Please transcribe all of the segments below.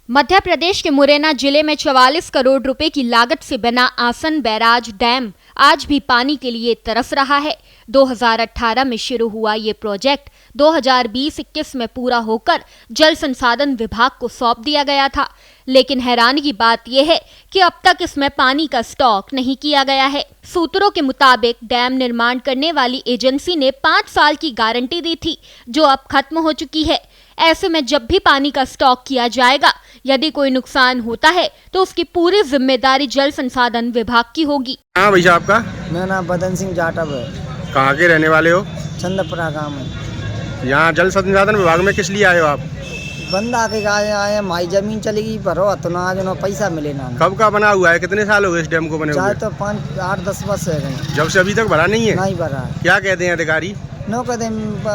मध्य प्रदेश के मुरैना जिले में 44 करोड़ रुपए की लागत से बना आसन बैराज डैम आज भी पानी के लिए तरस रहा है। 2018 में शुरू हुआ ये प्रोजेक्ट 2020-21 में पूरा होकर जल संसाधन विभाग को सौंप दिया गया था, लेकिन हैरानी की बात यह है कि अब तक इसमें पानी का स्टॉक नहीं किया गया है। सूत्रों के मुताबिक डैम निर्माण करने वाली एजेंसी ने 5 साल की गारंटी दी थी, जो अब खत्म हो चुकी है। ऐसे में जब भी पानी का स्टॉक किया जाएगा, यदि कोई नुकसान होता है तो उसकी पूरी जिम्मेदारी जल संसाधन विभाग की होगी। हाँ भैया, आपका? मेरा नाम बदन सिंह जाटव है। कहाँ के रहने वाले हो? चंदपुरा गाँव में। यहाँ जल संसाधन विभाग में किस लिए आए हो आप? बंदा के आए हमारी जमीन चलेगी भरो तो ना जो पैसा मिले ना। कब का बना हुआ है? कितने साल हो गए इस डैम को बने हुए? चाहे तो 5-8-10 वर्ष है गए। जब से अभी तक भरा नहीं है? नहीं भरा। क्या कहते हैं अधिकारी? नो कहते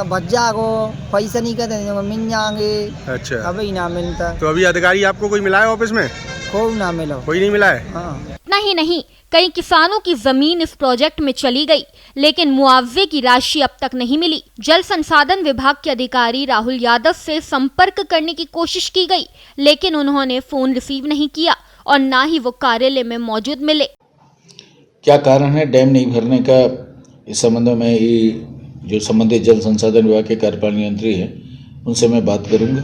भज्जा को पैसा नहीं कहते मिल जाएंगे। अच्छा, अभी ना मिलता तो अभी अधिकारी आपको कोई मिला है ऑफिस में? कोई ना मिलो। कोई नहीं मिला है? हाँ। नहीं, कई किसानों की जमीन इस प्रोजेक्ट में चली गई, लेकिन मुआवजे की राशि अब तक नहीं मिली। जल संसाधन विभाग के अधिकारी राहुल यादव से संपर्क करने की कोशिश की गई, लेकिन उन्होंने फोन रिसीव नहीं किया और ना ही वो कार्यालय में मौजूद मिले। क्या कारण है डैम नहीं भरने का, इस संबंध में जो संबंधित जल संसाधन विभाग के कार्यपालन यंत्री हैं उनसे मैं बात करूंगा।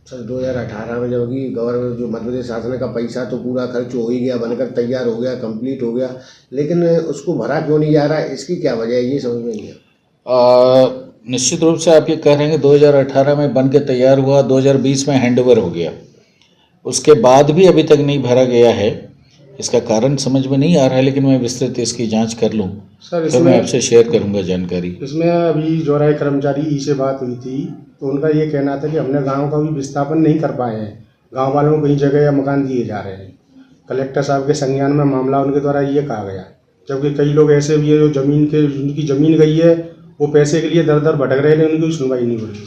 सर 2018 में जबकि गवर्नमेंट जो मध्य प्रदेश शासन का पैसा तो पूरा खर्च हो ही गया, बनकर तैयार हो गया, कंप्लीट हो गया, लेकिन उसको भरा क्यों नहीं जा रहा है? इसकी क्या वजह है, ये समझ में नहीं है। निश्चित रूप से आप ये कह रहे हैं कि 2018 में बन के तैयार हुआ, 2020 में हैंडओवर हो गया, उसके बाद भी अभी तक नहीं भरा गया है। इसका कारण समझ में नहीं आ रहा है, लेकिन मैं विस्तृत इसकी जांच कर लूँ सर। तो मैं आपसे शेयर करूंगा जानकारी। इसमें अभी जो राय कर्मचारी ई से बात हुई थी तो उनका ये कहना था कि हमने गांव का भी विस्थापन नहीं कर पाए हैं, गांव वालों को कई जगह या मकान दिए जा रहे हैं। कलेक्टर साहब के संज्ञान में मामला उनके द्वारा ये कहा गया, जबकि कई लोग ऐसे भी है जो जिनकी ज़मीन गई है वो पैसे के लिए दर दर भटक रहे हैं, उनकी सुनवाई नहीं हो रही।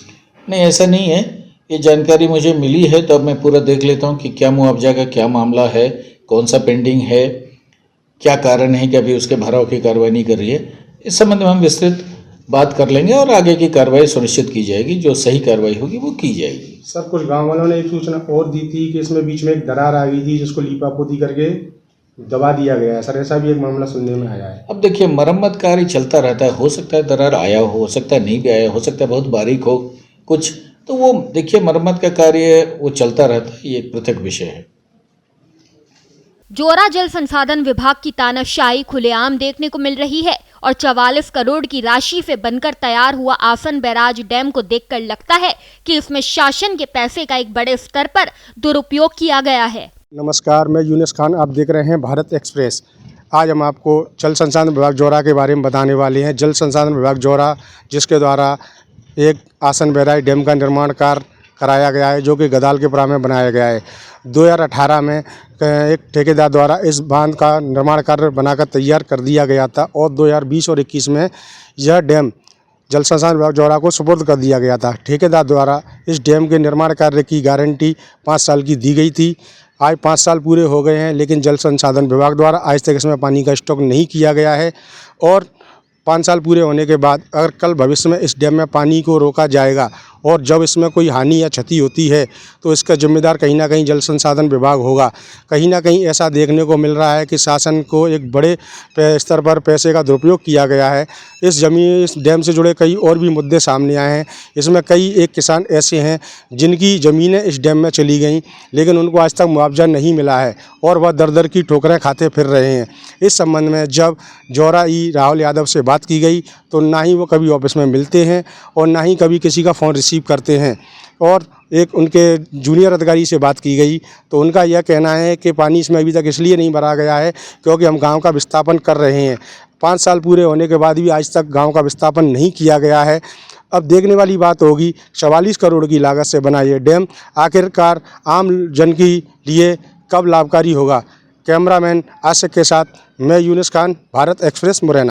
नहीं, ऐसा नहीं है, ये जानकारी मुझे मिली है तो अब मैं पूरा देख लेता हूँ कि क्या मुआवजा का क्या मामला है, कौन सा पेंडिंग है, क्या कारण है कि अभी उसके भराव की कार्रवाई नहीं कर रही है। इस संबंध में हम विस्तृत बात कर लेंगे और आगे की कार्रवाई सुनिश्चित की जाएगी, जो सही कार्रवाई होगी वो की जाएगी। सर कुछ गांव वालों ने एक सूचना और दी थी कि इसमें बीच में एक दरार आ गई थी, जिसको लीपापोती करके दबा दिया गया है। सर ऐसा भी एक मामला सुनने में आया है। अब देखिए, मरम्मत कार्य चलता रहता है, हो सकता है दरार आया हो सकता है नहीं भी आया, हो सकता है बहुत बारीक हो कुछ, तो वो देखिए मरम्मत का कार्य वो चलता रहता है, ये एक पृथक विषय है। जोरा जल संसाधन विभाग की तानाशाही खुलेआम देखने को मिल रही है और 44 करोड़ की राशि से बनकर तैयार हुआ आसन बैराज डैम को देखकर लगता है कि इसमें शासन के पैसे का एक बड़े स्तर पर दुरुपयोग किया गया है। नमस्कार, मैं यूनुस खान, आप देख रहे हैं भारत एक्सप्रेस। आज हम आपको जल संसाधन विभाग जोरा के बारे में बताने वाले हैं। जल संसाधन विभाग जोरा, जिसके द्वारा एक आसन बैराज डैम का निर्माण कार्य कराया गया है, जो कि गदालकेपुरा में बनाया गया है। 2018 में एक ठेकेदार द्वारा इस बांध का निर्माण कार्य बनाकर तैयार कर दिया गया था और 2020 और 21 में यह डैम जल संसाधन विभाग जोरा को सुपुर्द कर दिया गया था। ठेकेदार द्वारा इस डैम के निर्माण कार्य की गारंटी 5 साल की दी गई थी। आज 5 साल पूरे हो गए हैं, लेकिन जल संसाधन विभाग द्वारा आज तक इसमें पानी का स्टॉक नहीं किया गया है और 5 साल पूरे होने के बाद अगर कल भविष्य में इस डैम में पानी को रोका जाएगा और जब इसमें कोई हानि या क्षति होती है तो इसका जिम्मेदार कहीं ना कहीं जल संसाधन विभाग होगा। कहीं ना कहीं ऐसा देखने को मिल रहा है कि शासन को एक बड़े स्तर पर पैसे का दुरुपयोग किया गया है। इस डैम से जुड़े कई और भी मुद्दे सामने आए हैं। इसमें कई एक किसान ऐसे हैं जिनकी ज़मीनें इस डैम में चली गईं, लेकिन उनको आज तक मुआवजा नहीं मिला है और वह दर दर की ठोकरें खाते फिर रहे हैं। इस संबंध में जब जोरा ई राहुल यादव से बात की गई तो ना ही वो कभी ऑफिस में मिलते हैं और ना ही कभी किसी का फ़ोन रिसीव करते हैं। और एक उनके जूनियर अधिकारी से बात की गई तो उनका यह कहना है कि पानी इसमें अभी तक इसलिए नहीं भरा गया है क्योंकि हम गांव का विस्थापन कर रहे हैं। 5 साल पूरे होने के बाद भी आज तक गांव का विस्थापन नहीं किया गया है। अब देखने वाली बात होगी 44 करोड़ की लागत से बना ये डैम आखिरकार आम जन के लिए कब लाभकारी होगा। कैमरामैन आशिक के साथ मैं यूनुस खान, भारत एक्सप्रेस, मुरैना।